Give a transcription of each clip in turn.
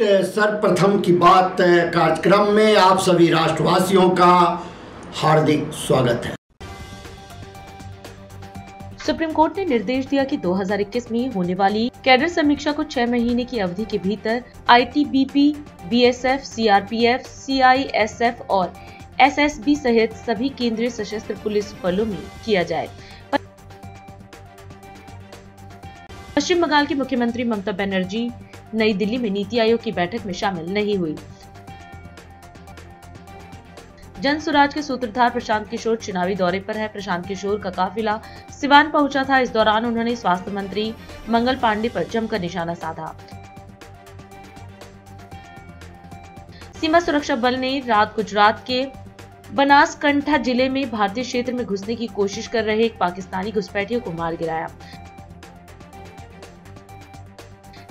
सर्वप्रथम की बात कार्यक्रम में आप सभी राष्ट्रवासियों का हार्दिक स्वागत है। सुप्रीम कोर्ट ने निर्देश दिया कि 2021 में होने वाली कैडर समीक्षा को 6 महीने की अवधि के भीतर आईटीबीपी, बीएसएफ, सीआरपीएफ, सीआईएसएफ और एसएसबी सहित सभी केंद्रीय सशस्त्र पुलिस बलों में किया जाए। पश्चिम बंगाल की मुख्यमंत्री ममता बनर्जी नई दिल्ली में नीति आयोग की बैठक में शामिल नहीं हुई। जन सुराज के सूत्रधार प्रशांत किशोर चुनावी दौरे पर है। प्रशांत किशोर का काफिला सिवान पहुंचा था। इस दौरान उन्होंने स्वास्थ्य मंत्री मंगल पांडे पर जमकर निशाना साधा। सीमा सुरक्षा बल ने रात गुजरात के बनासकंठा जिले में भारतीय क्षेत्र में घुसने की कोशिश कर रहे एक पाकिस्तानी घुसपैठियों को मार गिराया।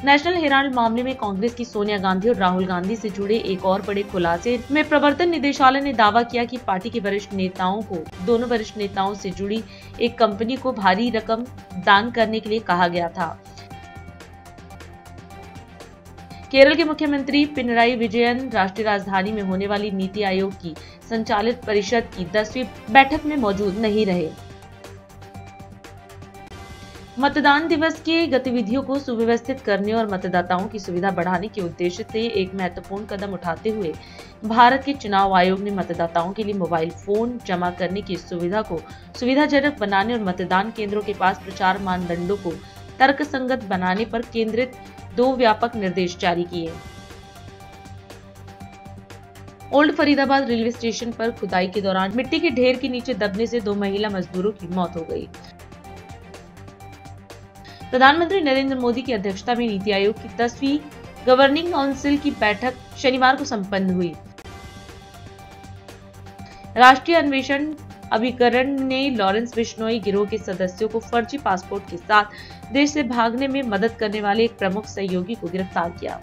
नेशनल हेराल्ड मामले में कांग्रेस की सोनिया गांधी और राहुल गांधी से जुड़े एक और बड़े खुलासे में प्रवर्तन निदेशालय ने दावा किया कि पार्टी के वरिष्ठ नेताओं को दोनों वरिष्ठ नेताओं से जुड़ी एक कंपनी को भारी रकम दान करने के लिए कहा गया था। केरल के मुख्यमंत्री पिनराई विजयन राष्ट्रीय राजधानी में होने वाली नीति आयोग की संचालित परिषद की 10वीं बैठक में मौजूद नहीं रहे। मतदान दिवस की गतिविधियों को सुव्यवस्थित करने और मतदाताओं की सुविधा बढ़ाने के उद्देश्य से एक महत्वपूर्ण कदम उठाते हुए भारत के चुनाव आयोग ने मतदाताओं के लिए मोबाइल फोन जमा करने की सुविधा को सुविधाजनक बनाने और मतदान केंद्रों के पास प्रचार मानदंडों को तर्कसंगत बनाने पर केंद्रित 2 व्यापक निर्देश जारी किए। ओल्ड फरीदाबाद रेलवे स्टेशन पर खुदाई के दौरान मिट्टी के ढेर के नीचे दबने से 2 महिला मजदूरों की मौत हो गई। प्रधानमंत्री नरेंद्र मोदी की अध्यक्षता में नीति आयोग की 10वीं गवर्निंग काउंसिल की बैठक शनिवार को संपन्न हुई। राष्ट्रीय अन्वेषण अभिकरण ने लॉरेंस बिश्नोई गिरोह के सदस्यों को फर्जी पासपोर्ट के साथ देश से भागने में मदद करने वाले एक प्रमुख सहयोगी को गिरफ्तार किया।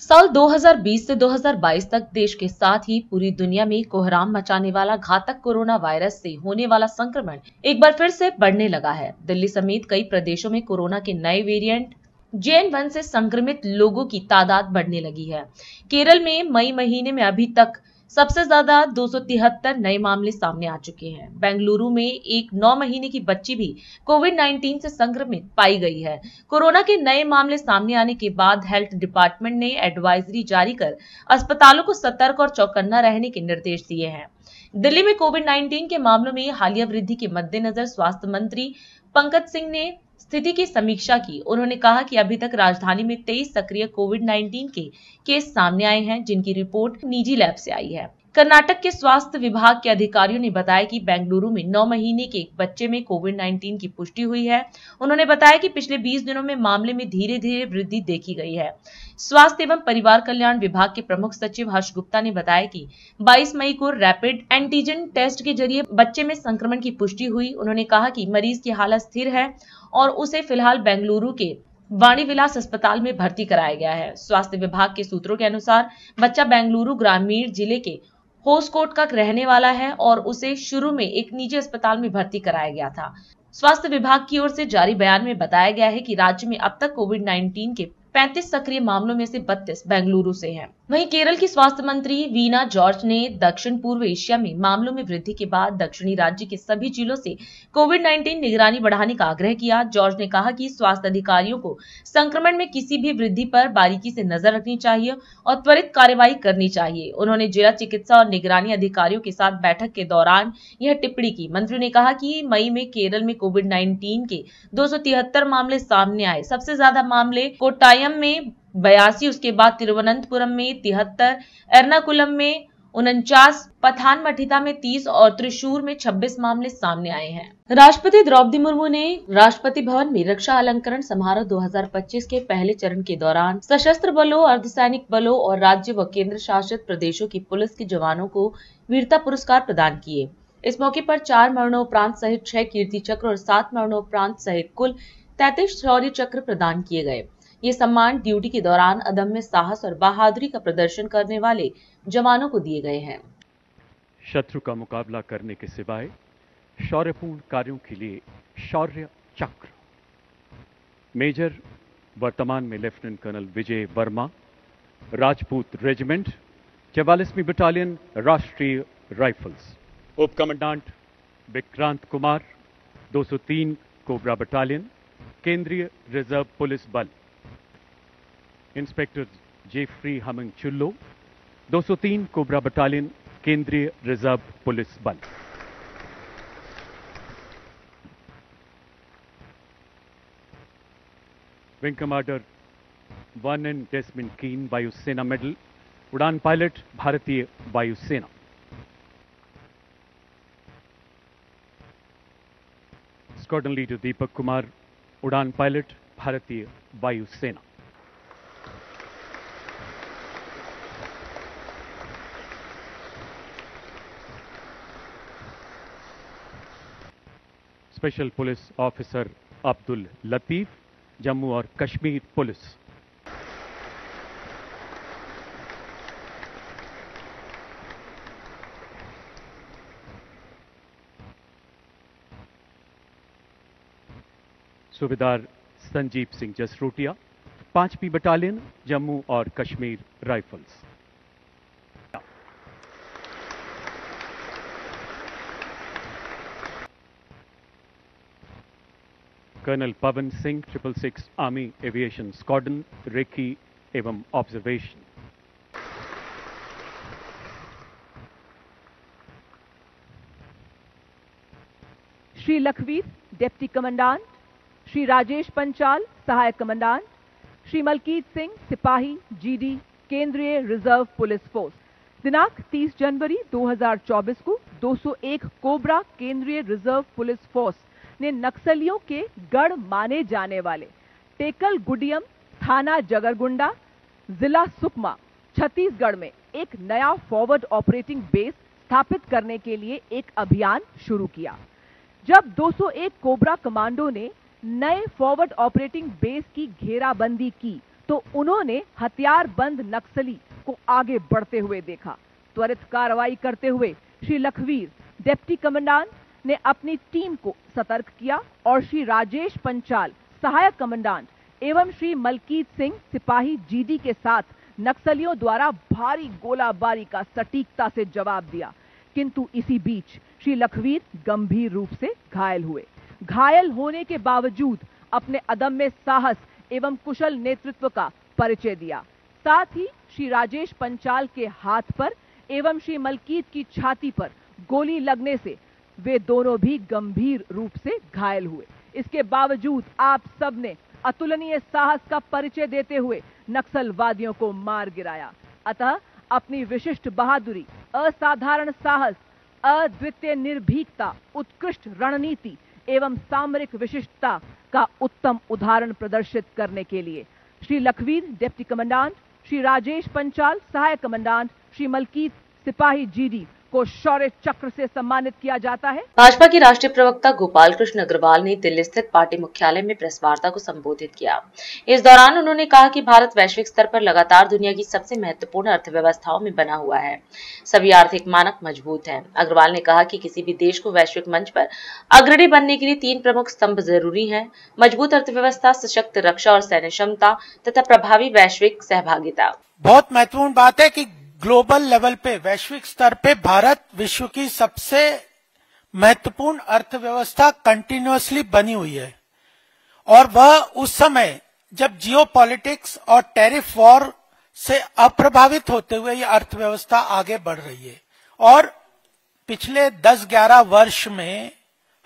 साल 2020 से 2022 तक देश के साथ ही पूरी दुनिया में कोहराम मचाने वाला घातक कोरोना वायरस से होने वाला संक्रमण एक बार फिर से बढ़ने लगा है। दिल्ली समेत कई प्रदेशों में कोरोना के नए वेरिएंट JN.1 से संक्रमित लोगों की तादाद बढ़ने लगी है। केरल में मई महीने में अभी तक सबसे ज्यादा 273 नए मामले सामने आ चुके हैं। बेंगलुरु में एक 9 महीने की बच्ची भी कोविड-19 से संक्रमित पाई गई है। कोरोना के नए मामले सामने आने के बाद हेल्थ डिपार्टमेंट ने एडवाइजरी जारी कर अस्पतालों को सतर्क और चौकन्ना रहने के निर्देश दिए हैं। दिल्ली में कोविड-19 के मामलों में हालिया वृद्धि के मद्देनजर स्वास्थ्य मंत्री पंकज सिंह ने स्थिति की समीक्षा की। उन्होंने कहा कि अभी तक राजधानी में 23 सक्रिय कोविड-19 के केस सामने आए हैं, जिनकी रिपोर्ट निजी लैब से आई है। कर्नाटक के स्वास्थ्य विभाग के अधिकारियों ने बताया कि बेंगलुरु में 9 महीने के एक बच्चे में कोविड-19 की पुष्टि हुई है। उन्होंने बताया कि पिछले 20 दिनों में मामले में धीरे धीरे वृद्धि देखी गई है। स्वास्थ्य एवं परिवार कल्याण विभाग के प्रमुख सचिव हर्ष गुप्ता ने बताया कि 22 मई को रैपिड एंटीजन टेस्ट के जरिए बच्चे में संक्रमण की पुष्टि हुई। उन्होंने कहा कि मरीज की हालत स्थिर है और उसे फिलहाल बेंगलुरु के वाणी विलास अस्पताल में भर्ती कराया गया है। स्वास्थ्य विभाग के सूत्रों के अनुसार बच्चा बेंगलुरु ग्रामीण जिले के होसकोट का रहने वाला है और उसे शुरू में एक निजी अस्पताल में भर्ती कराया गया था। स्वास्थ्य विभाग की ओर से जारी बयान में बताया गया है कि राज्य में अब तक कोविड-19 के 35 सक्रिय मामलों में से 32 बेंगलुरु से हैं। वहीं केरल की स्वास्थ्य मंत्री वीना जॉर्ज ने दक्षिण पूर्व एशिया में मामलों में वृद्धि के बाद दक्षिणी राज्य के सभी जिलों से कोविड-19 निगरानी बढ़ाने का आग्रह किया। जॉर्ज ने कहा कि स्वास्थ्य अधिकारियों को संक्रमण में किसी भी वृद्धि पर बारीकी से नजर रखनी चाहिए और त्वरित कार्रवाई करनी चाहिए। उन्होंने जिला चिकित्सा और निगरानी अधिकारियों के साथ बैठक के दौरान यह टिप्पणी की। मंत्री ने कहा कि मई में केरल में कोविड-19 के 273 मामले सामने आए। सबसे ज्यादा मामले कोट्टायम में 82, उसके बाद तिरुवनंतपुरम में 73, एर्नाकुलम में 49, पथानमथिट्टा में 30 और त्रिशूर में 26 मामले सामने आए हैं। राष्ट्रपति द्रौपदी मुर्मू ने राष्ट्रपति भवन में रक्षा अलंकरण समारोह 2025 के पहले चरण के दौरान सशस्त्र बलों, अर्धसैनिक बलों और राज्य व केंद्र शासित प्रदेशों की पुलिस के जवानों को वीरता पुरस्कार प्रदान किए। इस मौके पर 4 मरणोपरांत सहित 6 कीर्ति चक्र और 7 मरणोपरांत सहित कुल 33 शौर्य चक्र प्रदान किए गए। ये सम्मान ड्यूटी के दौरान अदम्य साहस और बहादुरी का प्रदर्शन करने वाले जवानों को दिए गए हैं। शत्रु का मुकाबला करने के सिवाय शौर्यपूर्ण कार्यों के लिए शौर्य चक्र मेजर वर्तमान में लेफ्टिनेंट कर्नल विजय वर्मा, राजपूत रेजिमेंट, 44वीं बटालियन राष्ट्रीय राइफल्स। उप commandant Vikrant Kumar, 203 cobra battalion, केंद्रीय रिजर्व पुलिस बल। इंस्पेक्टर जेफ्री हमंग चुल्लो, 203 कोबरा बटालियन, केंद्रीय रिजर्व पुलिस बल। विंग कमांडर 1N डेस्मंड कीन, वायुसेना मेडल, उड़ान पायलट, भारतीय वायुसेना। स्क्वाड्रन लीडर दीपक कुमार, उड़ान पायलट, भारतीय वायुसेना। Special police officer Abdul Latif, Jammu और कश्मीर पुलिस। सूबेदार संजीव सिंह जसरोटिया, 5वीं बटालियन, जम्मू और Kashmir Rifles. Colonel Pawan Singh, 666 Army Aviation Squadron, recce एवं observation. Shri Lakhvir, deputy commandant, Shri Rajesh Panchal, सहायक कमांडेंट, श्री मलकीत सिंह, सिपाही, जीडी, केंद्रीय रिजर्व पुलिस फोर्स। दिनांक 30 जनवरी 2024 को 201 कोबरा केंद्रीय रिजर्व पुलिस फोर्स ने नक्सलियों के गढ़ माने जाने वाले टेकल गुडियम, थाना जगरगुंडा, जिला सुकमा, छत्तीसगढ़ में एक नया फॉरवर्ड ऑपरेटिंग बेस स्थापित करने के लिए एक अभियान शुरू किया। जब 201 कोबरा कमांडो ने नए फॉरवर्ड ऑपरेटिंग बेस की घेराबंदी की तो उन्होंने हथियारबंद नक्सली को आगे बढ़ते हुए देखा। त्वरित कार्रवाई करते हुए श्री लखवीर, डिप्टी कमांडेंट, ने अपनी टीम को सतर्क किया और श्री राजेश पंचाल, सहायक कमांडेंट, एवं श्री मलकीत सिंह, सिपाही, जीडी के साथ नक्सलियों द्वारा भारी गोलाबारी का सटीकता से जवाब दिया। किंतु इसी बीच श्री लखवीर गंभीर रूप से घायल हुए। घायल होने के बावजूद अपने अदम्य साहस एवं कुशल नेतृत्व का परिचय दिया। साथ ही श्री राजेश पंचाल के हाथ पर एवं श्री मलकीत की छाती पर गोली लगने से वे दोनों भी गंभीर रूप से घायल हुए। इसके बावजूद आप सबने अतुलनीय साहस का परिचय देते हुए नक्सलवादियों को मार गिराया। अतः अपनी विशिष्ट बहादुरी, असाधारण साहस, अद्वितीय निर्भीकता, उत्कृष्ट रणनीति एवं सामरिक विशिष्टता का उत्तम उदाहरण प्रदर्शित करने के लिए श्री लखवीर, डिप्टी कमांडेंट, श्री राजेश पंचाल, सहायक कमांडेंट, श्री मलकीत, सिपाही, जीडी को शौर्य चक्र से सम्मानित किया जाता है। भाजपा के राष्ट्रीय प्रवक्ता गोपाल कृष्ण अग्रवाल ने दिल्ली स्थित पार्टी मुख्यालय में प्रेस वार्ता को संबोधित किया। इस दौरान उन्होंने कहा कि भारत वैश्विक स्तर पर लगातार दुनिया की सबसे महत्वपूर्ण अर्थव्यवस्थाओं में बना हुआ है। सभी आर्थिक मानक मजबूत हैं। अग्रवाल ने कहा कि किसी भी देश को वैश्विक मंच पर अग्रणी बनने के लिए 3 प्रमुख स्तंभ जरूरी है: मजबूत अर्थव्यवस्था, सशक्त रक्षा और सैन्य क्षमता तथा प्रभावी वैश्विक सहभागिता। बहुत महत्वपूर्ण बात है कि ग्लोबल लेवल पे, वैश्विक स्तर पे भारत विश्व की सबसे महत्वपूर्ण अर्थव्यवस्था कंटिन्यूअसली बनी हुई है और वह उस समय जब जियोपॉलिटिक्स और टैरिफ वॉर से अप्रभावित होते हुए ये अर्थव्यवस्था आगे बढ़ रही है। और पिछले 10-11 वर्ष में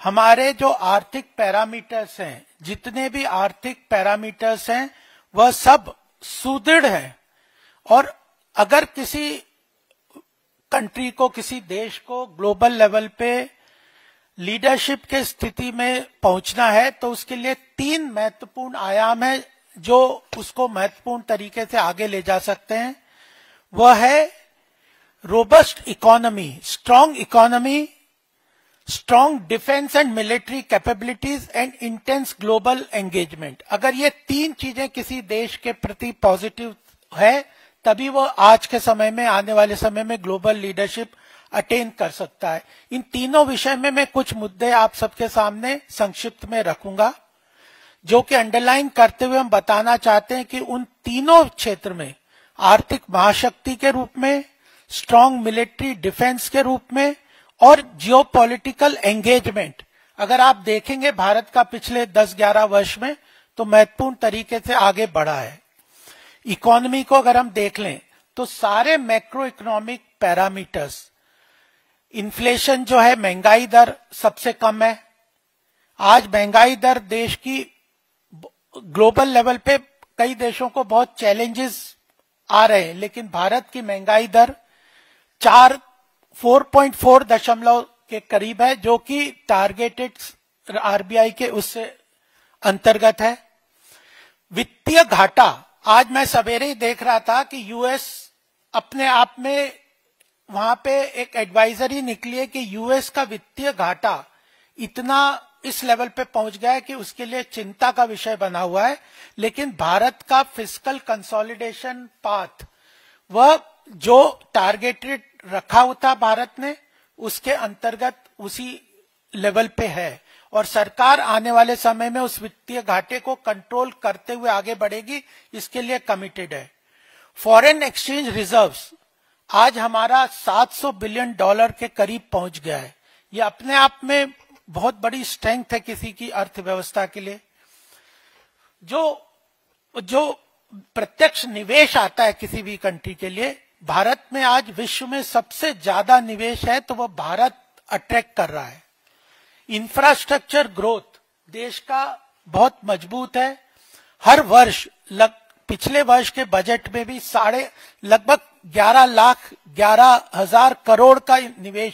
हमारे जो आर्थिक पैरामीटर्स हैं, जितने भी आर्थिक पैरामीटर्स हैं, वह सब सुदृढ़ हैं। और अगर किसी कंट्री को, किसी देश को ग्लोबल लेवल पे लीडरशिप के स्थिति में पहुंचना है तो उसके लिए 3 महत्वपूर्ण आयाम है जो उसको महत्वपूर्ण तरीके से आगे ले जा सकते हैं। वह है robust economy, strong defence and military capabilities and intense global engagement. अगर ये 3 चीजें किसी देश के प्रति पॉजिटिव है तभी वो आज के समय में, आने वाले समय में ग्लोबल लीडरशिप अटेन कर सकता है। इन तीनों विषय में मैं कुछ मुद्दे आप सबके सामने संक्षिप्त में रखूंगा। जो कि अंडरलाइन करते हुए हम बताना चाहते हैं कि उन तीनों क्षेत्र में आर्थिक महाशक्ति के रूप में, स्ट्रांग मिलिट्री डिफेंस के रूप में और जियोपॉलिटिकल एंगेजमेंट, अगर आप देखेंगे भारत का पिछले 10-11 वर्ष में तो महत्वपूर्ण तरीके से आगे बढ़ा है। इकोनॉमी को अगर हम देख लें तो सारे मैक्रो इकोनॉमिक पैरामीटर्स, इन्फ्लेशन जो है, महंगाई दर सबसे कम है। आज महंगाई दर देश की ग्लोबल लेवल पे कई देशों को बहुत चैलेंजेस आ रहे हैं, लेकिन भारत की महंगाई दर 4.4 दशमलव के करीब है, जो कि टारगेटेड आरबीआई के उससे अंतर्गत है। वित्तीय घाटा, आज मैं सवेरे ही देख रहा था कि यूएस अपने आप में वहां पे एक एडवाइजरी निकली है कि यूएस का वित्तीय घाटा इतना इस लेवल पे पहुंच गया है कि उसके लिए चिंता का विषय बना हुआ है। लेकिन भारत का फिस्कल कंसोलिडेशन पाथ, वह जो टारगेटेड रखा हुआ था भारत ने, उसके अंतर्गत उसी लेवल पे है और सरकार आने वाले समय में उस वित्तीय घाटे को कंट्रोल करते हुए आगे बढ़ेगी, इसके लिए कमिटेड है। फॉरेन एक्सचेंज रिजर्व्स आज हमारा $700 बिलियन के करीब पहुंच गया है। ये अपने आप में बहुत बड़ी स्ट्रेंथ है किसी की अर्थव्यवस्था के लिए। जो प्रत्यक्ष निवेश आता है किसी भी कंट्री के लिए, भारत में आज विश्व में सबसे ज्यादा निवेश है तो वह भारत अट्रैक्ट कर रहा है। इंफ्रास्ट्रक्चर ग्रोथ देश का बहुत मजबूत है। हर वर्ष पिछले वर्ष के बजट में भी लगभग 11,11,000 करोड़ का निवेश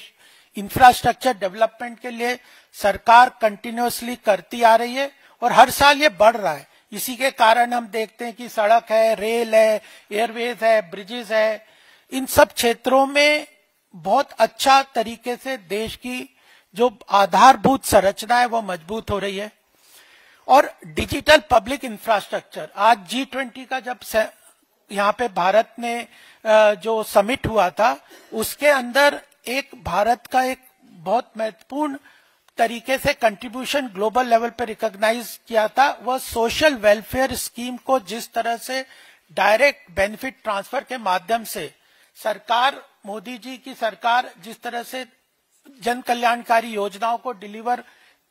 इंफ्रास्ट्रक्चर डेवलपमेंट के लिए सरकार कंटिन्यूअसली करती आ रही है और हर साल ये बढ़ रहा है। इसी के कारण हम देखते हैं कि सड़क है, रेल है, एयरवेज है, ब्रिजेस है, इन सब क्षेत्रों में बहुत अच्छा तरीके से देश की जो आधारभूत संरचना है वो मजबूत हो रही है। और डिजिटल पब्लिक इंफ्रास्ट्रक्चर, आज G20 का जब यहाँ पे भारत में जो समिट हुआ था, उसके अंदर एक भारत का एक बहुत महत्वपूर्ण तरीके से कंट्रीब्यूशन ग्लोबल लेवल पे रिकॉग्नाइज किया था। वह सोशल वेलफेयर स्कीम को जिस तरह से डायरेक्ट बेनिफिट ट्रांसफर के माध्यम से सरकार, मोदी जी की सरकार जिस तरह से जन कल्याणकारी योजनाओं को डिलीवर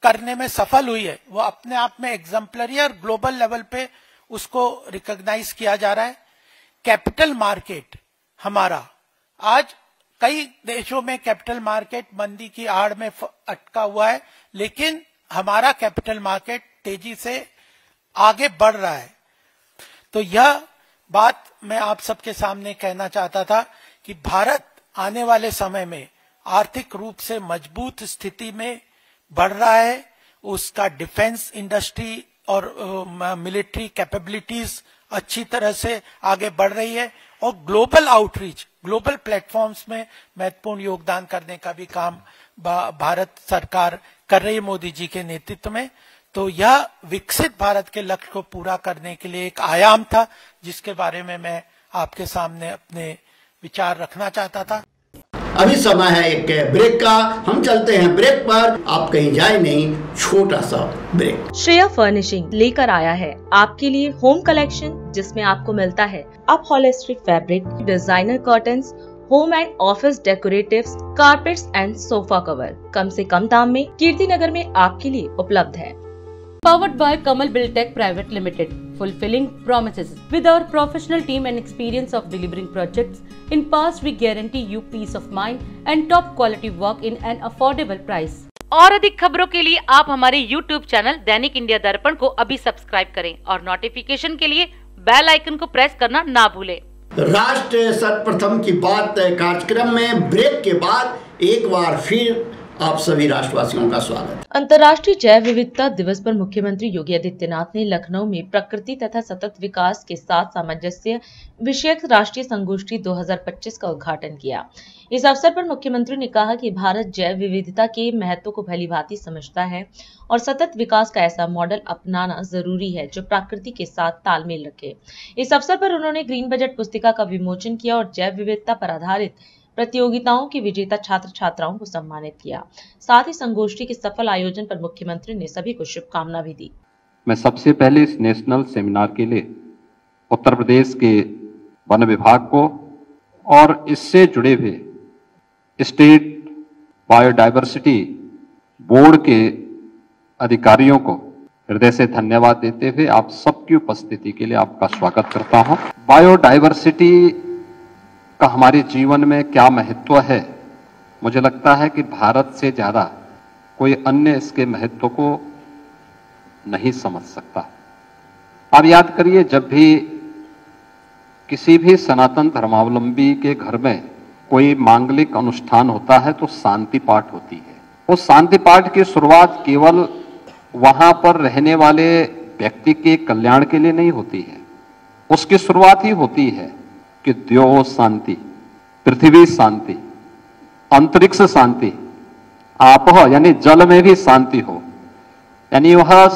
करने में सफल हुई है, वो अपने आप में एग्जाम्पलरी और ग्लोबल लेवल पे उसको रिकॉग्नाइज किया जा रहा है। कैपिटल मार्केट हमारा, आज कई देशों में कैपिटल मार्केट मंदी की आड़ में अटका हुआ है, लेकिन हमारा कैपिटल मार्केट तेजी से आगे बढ़ रहा है। तो यह बात मैं आप सबके सामने कहना चाहता था कि भारत आने वाले समय में आर्थिक रूप से मजबूत स्थिति में बढ़ रहा है। उसका डिफेंस इंडस्ट्री और मिलिट्री कैपेबिलिटीज अच्छी तरह से आगे बढ़ रही है और ग्लोबल आउटरीच, ग्लोबल प्लेटफॉर्म्स में महत्वपूर्ण योगदान करने का भी काम भारत सरकार कर रही है मोदी जी के नेतृत्व में। तो यह विकसित भारत के लक्ष्य को पूरा करने के लिए एक आयाम था जिसके बारे में मैं आपके सामने अपने विचार रखना चाहता था। अभी समय है एक ब्रेक का, हम चलते हैं ब्रेक पर, आप कहीं जाए नहीं, छोटा सा ब्रेक। श्रेया फर्निशिंग लेकर आया है आपके लिए होम कलेक्शन, जिसमें आपको मिलता है upholstery fabric, designer curtains, home and office decoratives, carpets and sofa cover कम से कम दाम में कीर्ति नगर में आपके लिए उपलब्ध है। Powered by Kamal Buildtech Private Limited, fulfilling promises. With our professional team and experience of delivering projects, in past we guarantee you peace of mind and top quality work in an affordable price. और अधिक खबरों के लिए आप हमारे YouTube channel दैनिक India दर्पण को अभी सब्सक्राइब करें और नोटिफिकेशन के लिए बेल आइकन को प्रेस करना ना भूलें। राष्ट्र सर्वप्रथम की बात कार्यक्रम में ब्रेक के बाद एक बार फिर आप सभी राष्ट्रवासियों का स्वागत। अंतर्राष्ट्रीय जैव विविधता दिवस पर मुख्यमंत्री योगी आदित्यनाथ ने लखनऊ में प्रकृति तथा सतत विकास के साथ सामंजस्य विषयक राष्ट्रीय संगोष्ठी 2025 का उद्घाटन किया। इस अवसर पर मुख्यमंत्री ने कहा कि भारत जैव विविधता के महत्व को भलीभांति समझता है और सतत विकास का ऐसा मॉडल अपनाना जरूरी है जो प्रकृति के साथ तालमेल रखे। इस अवसर पर उन्होंने ग्रीन बजट पुस्तिका का विमोचन किया और जैव विविधता पर आधारित प्रतियोगिताओं के विजेता छात्र छात्राओं को सम्मानित किया। साथ ही संगोष्ठी के सफल आयोजन पर मुख्यमंत्री ने सभी को शुभकामना भी दी। मैं सबसे पहले इस नेशनल सेमिनार के लिए उत्तर प्रदेश के वन विभाग को और इससे जुड़े हुए स्टेट बायोडायवर्सिटी बोर्ड के अधिकारियों को हृदय से धन्यवाद देते हुए आप सबकी उपस्थिति के लिए आपका स्वागत करता हूं। बायोडायवर्सिटी का हमारे जीवन में क्या महत्व है, मुझे लगता है कि भारत से ज्यादा कोई अन्य इसके महत्व को नहीं समझ सकता। आप याद करिए, जब भी किसी भी सनातन धर्मावलंबी के घर में कोई मांगलिक अनुष्ठान होता है तो शांति पाठ होती है। उस शांति पाठ की शुरुआत केवल वहां पर रहने वाले व्यक्ति के कल्याण के लिए नहीं होती है, उसकी शुरुआत ही होती है कि द्यो शांति, पृथ्वी शांति, अंतरिक्ष शांति, आपह यानी जल में भी शांति हो, यानी वह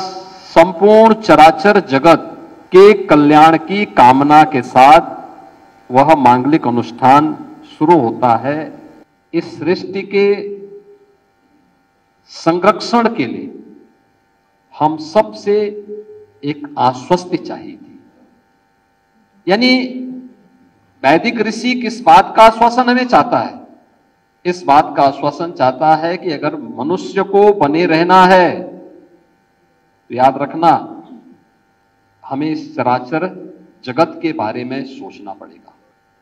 संपूर्ण चराचर जगत के कल्याण की कामना के साथ वह मांगलिक अनुष्ठान शुरू होता है। इस सृष्टि के संरक्षण के लिए हम सबसे एक आश्वस्ति चाहिए थी। यानी वैदिक ऋषि किस बात का आश्वासन हमें चाहता है? इस बात का आश्वासन चाहता है कि अगर मनुष्य को बने रहना है तो याद रखना, हमें इस चराचर जगत के बारे में सोचना पड़ेगा।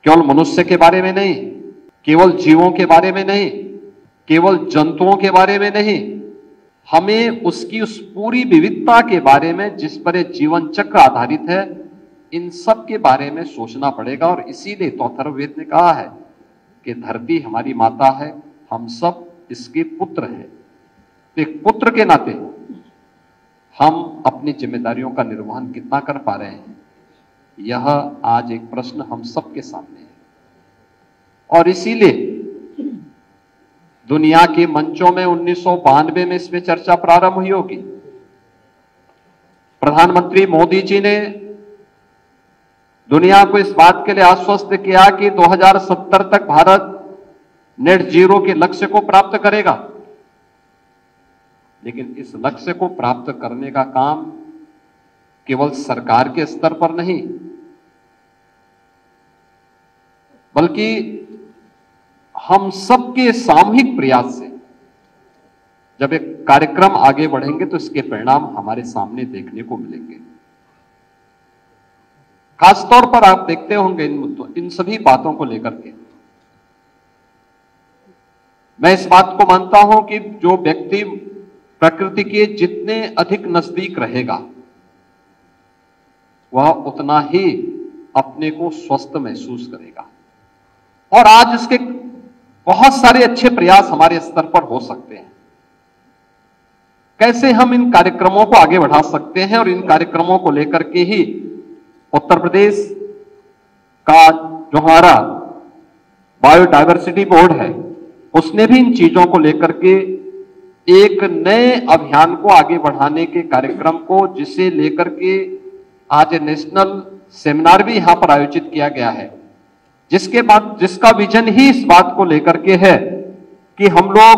केवल मनुष्य के बारे में नहीं, केवल जीवों के बारे में नहीं, केवल जंतुओं के बारे में नहीं, हमें उसकी उस पूरी विविधता के बारे में जिस पर जीवन चक्र आधारित है, इन सब के बारे में सोचना पड़ेगा। और इसीलिए तो अथर्ववेद ने कहा है कि धरती हमारी माता है, हम सब इसके पुत्र हैं। तो एक पुत्र के नाते हम अपनी जिम्मेदारियों का निर्वहन कितना कर पा रहे हैं, यह आज एक प्रश्न हम सबके सामने है। और इसीलिए दुनिया के मंचों में 1992 में इसमें चर्चा प्रारंभ हुई होगी। प्रधानमंत्री मोदी जी ने दुनिया को इस बात के लिए आश्वस्त किया कि 2070 तक भारत नेट जीरो के लक्ष्य को प्राप्त करेगा। लेकिन इस लक्ष्य को प्राप्त करने का काम केवल सरकार के स्तर पर नहीं, बल्कि हम सबके सामूहिक प्रयास से जब एक कार्यक्रम आगे बढ़ेंगे तो इसके परिणाम हमारे सामने देखने को मिलेंगे। खासतौर पर आप देखते होंगे इन सभी बातों को लेकर के मैं इस बात को मानता हूं कि जो व्यक्ति प्रकृति के जितने अधिक नजदीक रहेगा वह उतना ही अपने को स्वस्थ महसूस करेगा। और आज इसके बहुत सारे अच्छे प्रयास हमारे स्तर पर हो सकते हैं। कैसे हम इन कार्यक्रमों को आगे बढ़ा सकते हैं, और इन कार्यक्रमों को लेकर के ही उत्तर प्रदेश का जो हमारा बायोडायवर्सिटी बोर्ड है उसने भी इन चीजों को लेकर के एक नए अभियान को आगे बढ़ाने के कार्यक्रम को, जिसे लेकर के आज नेशनल सेमिनार भी यहां पर आयोजित किया गया है, जिसका विजन ही इस बात को लेकर के है कि हम लोग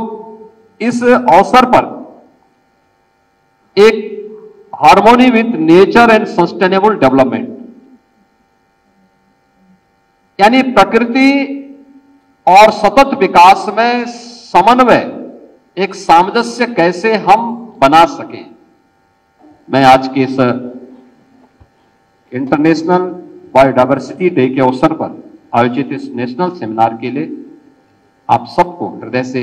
इस अवसर पर एक harmony with nature and sustainable development, यानी प्रकृति और सतत विकास में समन्वय, एक सामंजस्य कैसे हम बना सकें। मैं आज के इस इंटरनेशनल बायोडायवर्सिटी डे के अवसर पर आयोजित इस नेशनल सेमिनार के लिए आप सबको हृदय से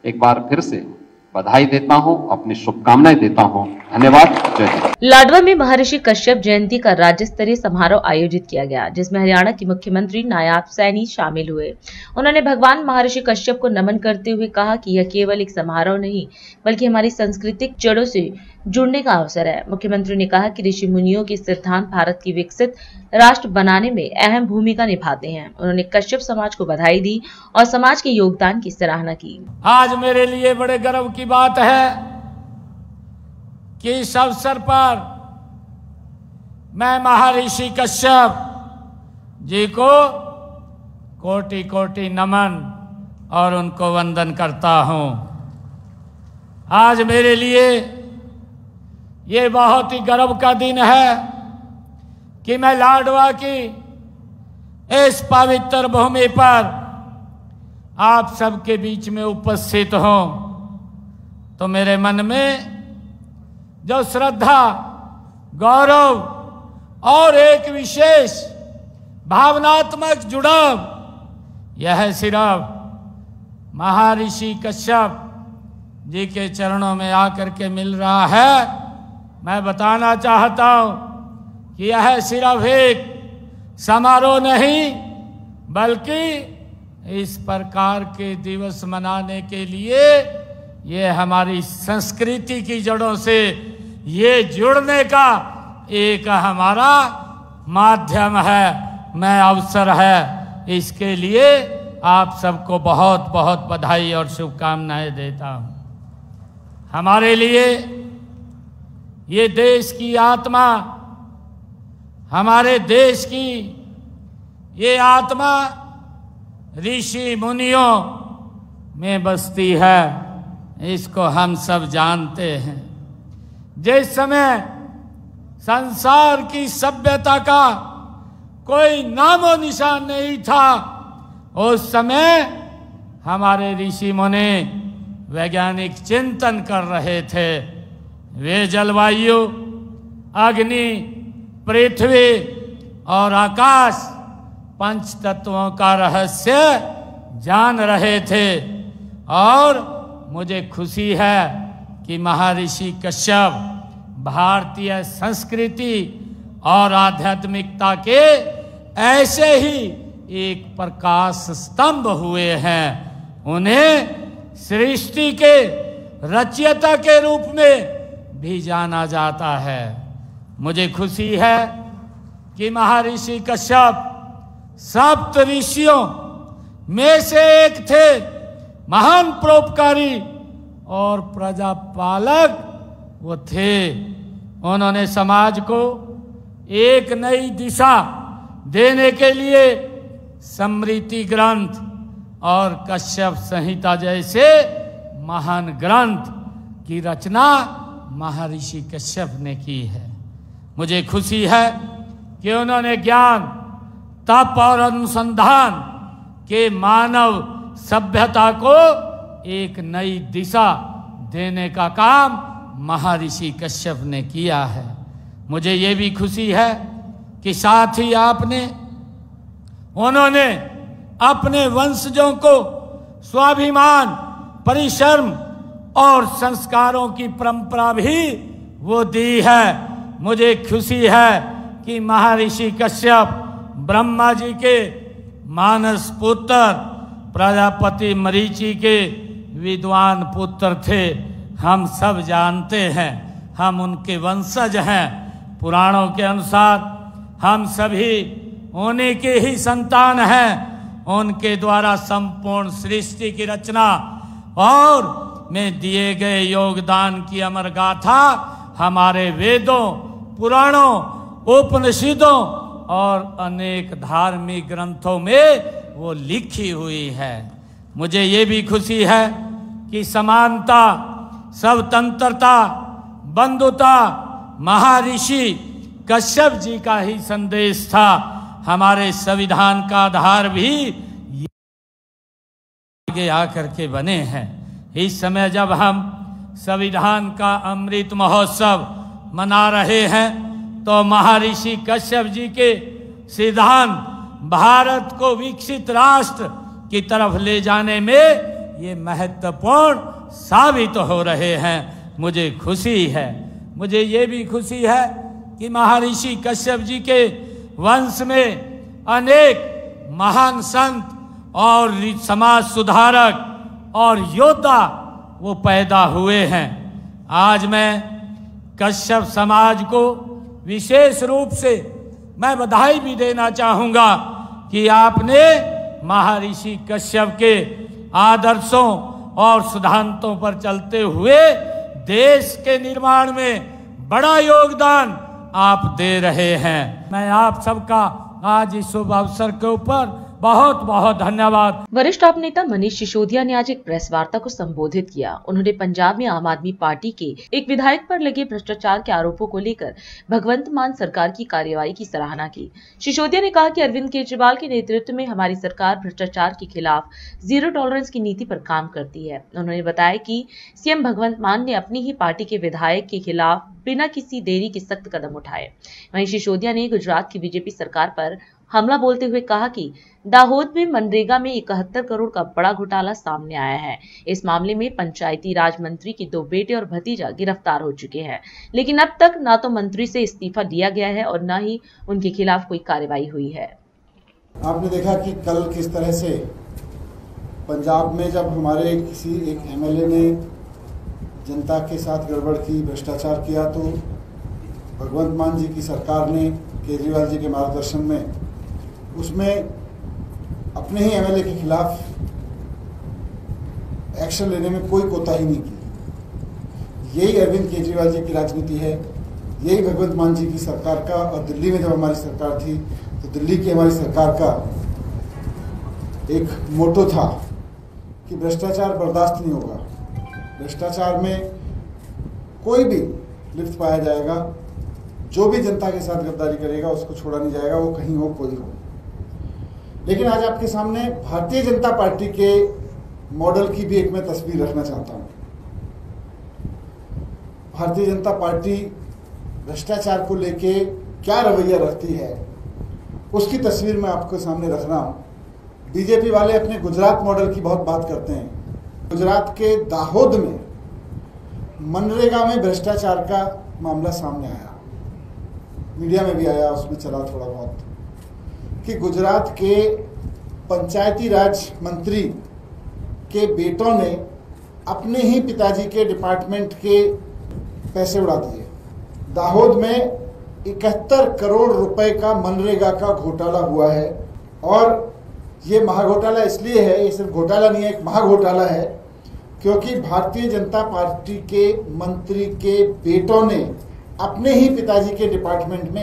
एक बार फिर से बधाई देता हूं, अपनी शुभकामनाएं देता हूं। धन्यवाद। जय हिंद। लाडवा में महर्षि कश्यप जयंती का राज्य स्तरीय समारोह आयोजित किया गया, जिसमें हरियाणा की मुख्यमंत्री नायाब सैनी शामिल हुए। उन्होंने भगवान महर्षि कश्यप को नमन करते हुए कहा कि यह केवल एक समारोह नहीं बल्कि हमारी सांस्कृतिक जड़ों से जुड़ने का अवसर है। मुख्यमंत्री ने कहा कि ऋषि मुनियों के सिद्धांत भारत की विकसित राष्ट्र बनाने में अहम भूमिका निभाते हैं। उन्होंने कश्यप समाज को बधाई दी और समाज के योगदान की सराहना की। आज मेरे लिए बड़े गर्व की बात है कि इस अवसर पर मैं महर्षि कश्यप जी को कोटि कोटि नमन और उनको वंदन करता हूं। आज मेरे लिए ये बहुत ही गर्व का दिन है कि मैं लाडवा की इस पवित्र भूमि पर आप सबके बीच में उपस्थित हूं, तो मेरे मन में जो श्रद्धा, गौरव और एक विशेष भावनात्मक जुड़ाव, यह सिर्फ महर्षि कश्यप जी के चरणों में आकर के मिल रहा है। मैं बताना चाहता हूं कि यह सिर्फ एक समारोह नहीं, बल्कि इस प्रकार के दिवस मनाने के लिए ये हमारी संस्कृति की जड़ों से ये जुड़ने का एक हमारा माध्यम है, मैं अवसर है। इसके लिए आप सबको बहुत बहुत बधाई और शुभकामनाएं देता हूं। हमारे लिए ये देश की आत्मा, हमारे देश की ये आत्मा ऋषि मुनियों में बसती है, इसको हम सब जानते हैं। जिस समय संसार की सभ्यता का कोई नामो निशान नहीं था, उस समय हमारे ऋषि मुनि वैज्ञानिक चिंतन कर रहे थे। वे जलवायु, अग्नि, पृथ्वी और आकाश, पंच तत्वों का रहस्य जान रहे थे। और मुझे खुशी है कि महर्षि कश्यप भारतीय संस्कृति और आध्यात्मिकता के ऐसे ही एक प्रकाश स्तंभ हुए हैं। उन्हें सृष्टि के रचयिता के रूप में भी जाना जाता है। मुझे खुशी है कि महर्षि कश्यप सप्त ऋषियों में से एक थे, महान परोपकारी और प्रजापालक वो थे। उन्होंने समाज को एक नई दिशा देने के लिए स्मृति ग्रंथ और कश्यप संहिता जैसे महान ग्रंथ की रचना महर्षि कश्यप ने की है। मुझे खुशी है कि उन्होंने ज्ञान, तप और अनुसंधान के मानव सभ्यता को एक नई दिशा देने का काम महर्षि कश्यप ने किया है। मुझे ये भी खुशी है कि साथ ही उन्होंने अपने वंशजों को स्वाभिमान, परिश्रम और संस्कारों की परंपरा भी वो दी है। मुझे खुशी है कि महर्षि कश्यप ब्रह्मा जी के मानस पुत्र, प्रजापति मरीचि के विद्वान पुत्र थे। हम सब जानते हैं, हम उनके वंशज हैं। पुराणों के अनुसार हम सभी उन्हीं के ही संतान हैं। उनके द्वारा संपूर्ण सृष्टि की रचना और में दिए गए योगदान की अमर गाथा हमारे वेदों, पुराणों, उपनिषदों और अनेक धार्मिक ग्रंथों में वो लिखी हुई है। मुझे ये भी खुशी है कि समानता, स्वतंत्रता, बंधुता महर्षि कश्यप जी का ही संदेश था। हमारे संविधान का आधार भी आगे आकर के बने हैं। इस समय जब हम संविधान का अमृत महोत्सव मना रहे हैं, तो महर्षि कश्यप जी के सिद्धांत भारत को विकसित राष्ट्र की तरफ ले जाने में ये महत्वपूर्ण साबित हो रहे हैं। मुझे खुशी है। मुझे ये भी खुशी है कि महर्षि कश्यप जी के वंश में अनेक महान संत और समाज सुधारक और योद्धा वो पैदा हुए हैं। आज मैं कश्यप समाज को विशेष रूप से मैं बधाई भी देना चाहूँगा कि आपने महर्षि कश्यप के आदर्शों और सिद्धांतों पर चलते हुए देश के निर्माण में बड़ा योगदान आप दे रहे हैं। मैं आप सबका आज इस शुभ अवसर के ऊपर बहुत बहुत धन्यवाद। वरिष्ठ आप नेता मनीष सिसोदिया ने आज एक प्रेस वार्ता को संबोधित किया। उन्होंने पंजाब में आम आदमी पार्टी के एक विधायक पर लगे भ्रष्टाचार के आरोपों को लेकर भगवंत मान सरकार की कार्रवाई की सराहना की। सिसोदिया ने कहा कि अरविंद केजरीवाल के नेतृत्व में हमारी सरकार भ्रष्टाचार के खिलाफ जीरो टॉलरेंस की नीति पर काम करती है। उन्होंने बताया कि सीएम भगवंत मान ने अपनी ही पार्टी के विधायक के खिलाफ बिना किसी देरी के सख्त कदम उठाए। वहीं सिसोदिया ने गुजरात की बीजेपी सरकार पर हमला बोलते हुए कहा कि दाहोद में मनरेगा में 71 करोड़ का बड़ा घोटाला सामने आया है। इस मामले में पंचायती राज मंत्री के 2 बेटे और भतीजा गिरफ्तार हो चुके हैं, लेकिन अब तक न तो मंत्री से इस्तीफा दिया गया है और न ही उनके खिलाफ कोई कार्रवाई हुई है। आपने देखा कि कल किस तरह से पंजाब में जब हमारे किसी एक एमएलए ने जनता के साथ गड़बड़ की, भ्रष्टाचार किया, तो भगवंत मान जी की सरकार ने केजरीवाल जी के मार्गदर्शन में उसमें अपने ही एमएलए के खिलाफ एक्शन लेने में कोई कोताही नहीं की। यही अरविंद केजरीवाल जी की राजनीति है, यही भगवंत मान जी की सरकार का। और दिल्ली में जब हमारी सरकार थी तो दिल्ली की हमारी सरकार का एक मोटो था कि भ्रष्टाचार बर्दाश्त नहीं होगा, भ्रष्टाचार में कोई भी लिप्त पाया जाएगा, जो भी जनता के साथ गद्दारी करेगा उसको छोड़ा नहीं जाएगा, वो कहीं हो कोई हो। लेकिन आज आपके सामने भारतीय जनता पार्टी के मॉडल की भी एक मैं तस्वीर रखना चाहता हूं। भारतीय जनता पार्टी भ्रष्टाचार को लेके क्या रवैया रखती है उसकी तस्वीर मैं आपके सामने रख रहा हूं। बीजेपी वाले अपने गुजरात मॉडल की बहुत बात करते हैं। गुजरात के दाहोद में मनरेगा में भ्रष्टाचार का मामला सामने आया, मीडिया में भी आया, उसमें चला थोड़ा बहुत, कि गुजरात के पंचायती राज मंत्री के बेटों ने अपने ही पिताजी के डिपार्टमेंट के पैसे उड़ा दिए। दाहोद में 71 करोड़ रुपए का मनरेगा का घोटाला हुआ है। और ये महाघोटाला इसलिए है, ये सिर्फ घोटाला नहीं है, एक महाघोटाला है, क्योंकि भारतीय जनता पार्टी के मंत्री के बेटों ने अपने ही पिताजी के डिपार्टमेंट में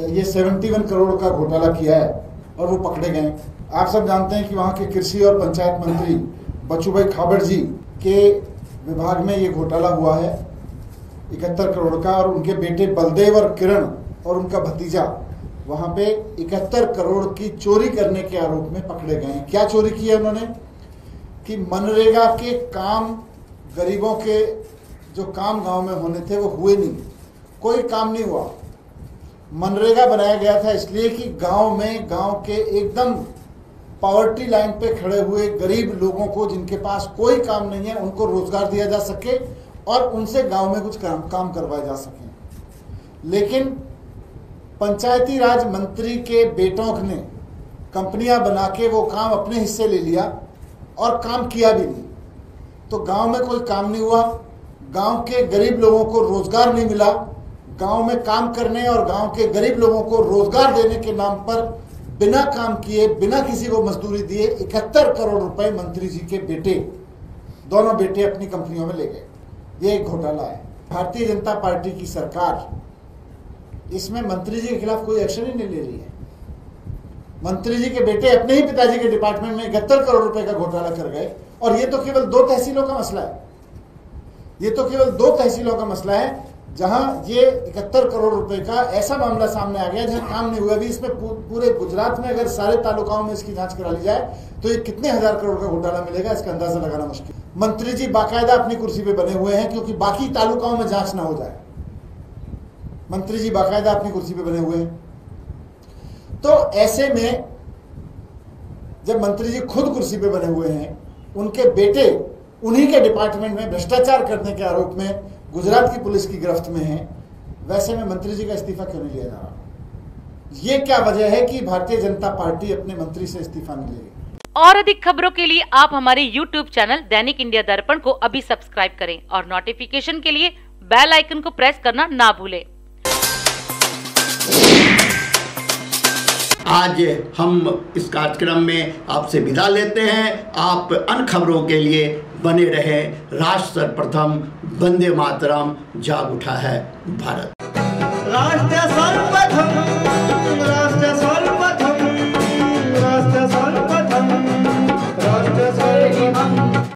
ये 71 करोड़ का घोटाला किया है और वो पकड़े गए। आप सब जानते हैं कि वहाँ के कृषि और पंचायत मंत्री बचूभाई खाबड़ जी के विभाग में ये घोटाला हुआ है 71 करोड़ का, और उनके बेटे बलदेव और किरण और उनका भतीजा वहाँ पे 71 करोड़ की चोरी करने के आरोप में पकड़े गए हैं। क्या चोरी की है उन्होंने? कि मनरेगा के काम, गरीबों के जो काम गांव में होने थे वो हुए नहीं, कोई काम नहीं हुआ। मनरेगा बनाया गया था इसलिए कि गांव में, गांव के एकदम पॉवर्टी लाइन पे खड़े हुए गरीब लोगों को, जिनके पास कोई काम नहीं है, उनको रोजगार दिया जा सके और उनसे गांव में कुछ काम करवाए जा सके। लेकिन पंचायती राज मंत्री के बेटों ने कंपनियां बना के वो काम अपने हिस्से ले लिया और काम किया भी नहीं। तो गांव में कोई काम नहीं हुआ, गांव के गरीब लोगों को रोजगार नहीं मिला। गांव में काम करने और गांव के गरीब लोगों को रोजगार देने के नाम पर बिना काम किए, बिना किसी को मजदूरी दिए 71 करोड़ रुपए मंत्री जी के बेटे, दोनों बेटे अपनी कंपनियों में ले गए। ये एक घोटाला है। भारतीय जनता पार्टी की सरकार इसमें मंत्री जी के खिलाफ कोई एक्शन ही नहीं ले रही है। मंत्री जी के बेटे अपने ही पिताजी के डिपार्टमेंट में 71 करोड़ रुपए का घोटाला कर गए, और ये तो केवल 2 तहसीलों का मसला है। ये तो केवल 2 तहसीलों का मसला है जहां ये 71 करोड़ रुपए का ऐसा मामला सामने आ गया जहां काम नहीं हुआ। भी इसमें पूरे गुजरात में अगर सारे तालुकाओं में इसकी जांच करा ली जाए तो ये कितने हजार करोड़ का घोटाला मिलेगा, इसका अंदाजा लगाना मुश्किल। मंत्री जी बाकायदा अपनी कुर्सी पे बने हुए हैं क्योंकि बाकी तालुकाओं में जांच ना हो जाए। मंत्री जी बाकायदा अपनी कुर्सी पे बने हुए हैं। तो ऐसे में जब मंत्री जी खुद कुर्सी पे बने हुए हैं, उनके बेटे उन्हीं के डिपार्टमेंट में भ्रष्टाचार करने के आरोप में गुजरात की पुलिस की गिरफ्त में है, वैसे में मंत्री जी का इस्तीफा क्यों नहीं लिया जा रहा? ये क्या वजह है कि भारतीय जनता पार्टी अपने मंत्री से इस्तीफा नहीं लेगी? और अधिक खबरों के लिए आप हमारे YouTube चैनल दैनिक इंडिया दर्पण को अभी सब्सक्राइब करें और नोटिफिकेशन के लिए बेल आइकन को प्रेस करना ना भूलें। आज हम इस कार्यक्रम में आपसे विदा लेते हैं। आप अन्य खबरों के लिए बने रहे। राष्ट्र सर्वप्रथम, वंदे मातरम, जाग उठा है भारत। राष्ट्र सर्वप्रथम।